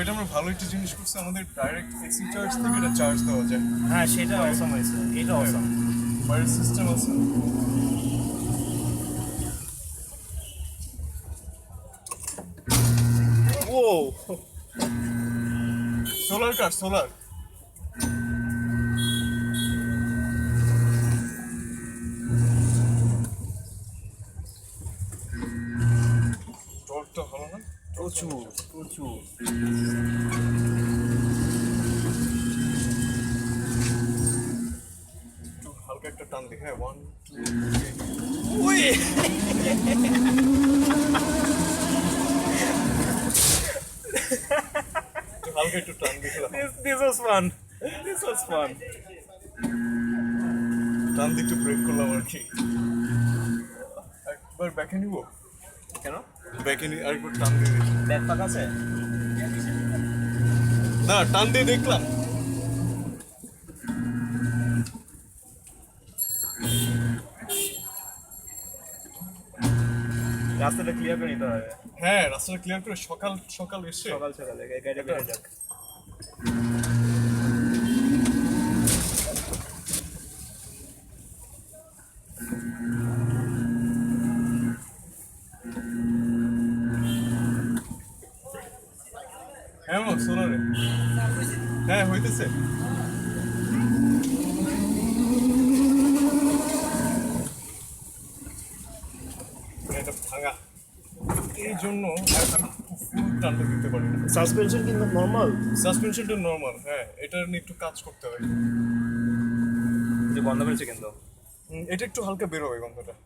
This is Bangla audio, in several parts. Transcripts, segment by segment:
এটা আমরা ভালো একটা জিনিস করছি, আমাদের ডাইরেক্ট এসি চার্জ থেকে এটা চার্জ দেওয়া যায়। হ্যাঁ সেটা অসম হয়েছে, এটা অসম। বাইরের সিস্টেম আছে। ও সোলার কার, সোলার। টর্কটা ভালো না? প্রচুর প্রচুর। একটু হালকা একটা টান দিই, হ্যাঁ, 1 2 উই হালকা একটু টান দিলাম। this was fun, this was fun. টান দিয়ে একটু ব্রেক করলাম আর কি। একবার ব্যাকে নিব, কেন ব্যাকে নিয়ে আরেকবার টান দিয়ে দেখি। ব্যাগ পাক আছে? না, টান দিয়ে দেখলাম। রাস্তাটা ক্লিয়ার করে নিতে হবে। হ্যাঁ, রাস্তাটা ক্লিয়ার করে সকাল সকাল এসে সকাল সকালে গাড়িটা বেড়ে যাক। হ্যাঁ মা, সোলারে হ্যাঁ হইতেছে। এটা ভাঙা, এই জন্য আর আমি ফুল টানটা দিতে পারি না। সাসপেনশন কিন্তু নর্মাল, সাসপেনশনটা নর্মাল, হ্যাঁ, এটা নিয়ে একটু কাজ করতে হবে। যে বন্ধ করেছে কিন্তু। এটা একটু হালকা বেরোবে গন্ধটা।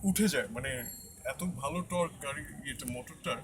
উঠে যায়, মানে এত ভালো টর্ক গাড়ি, এটা মোটরটার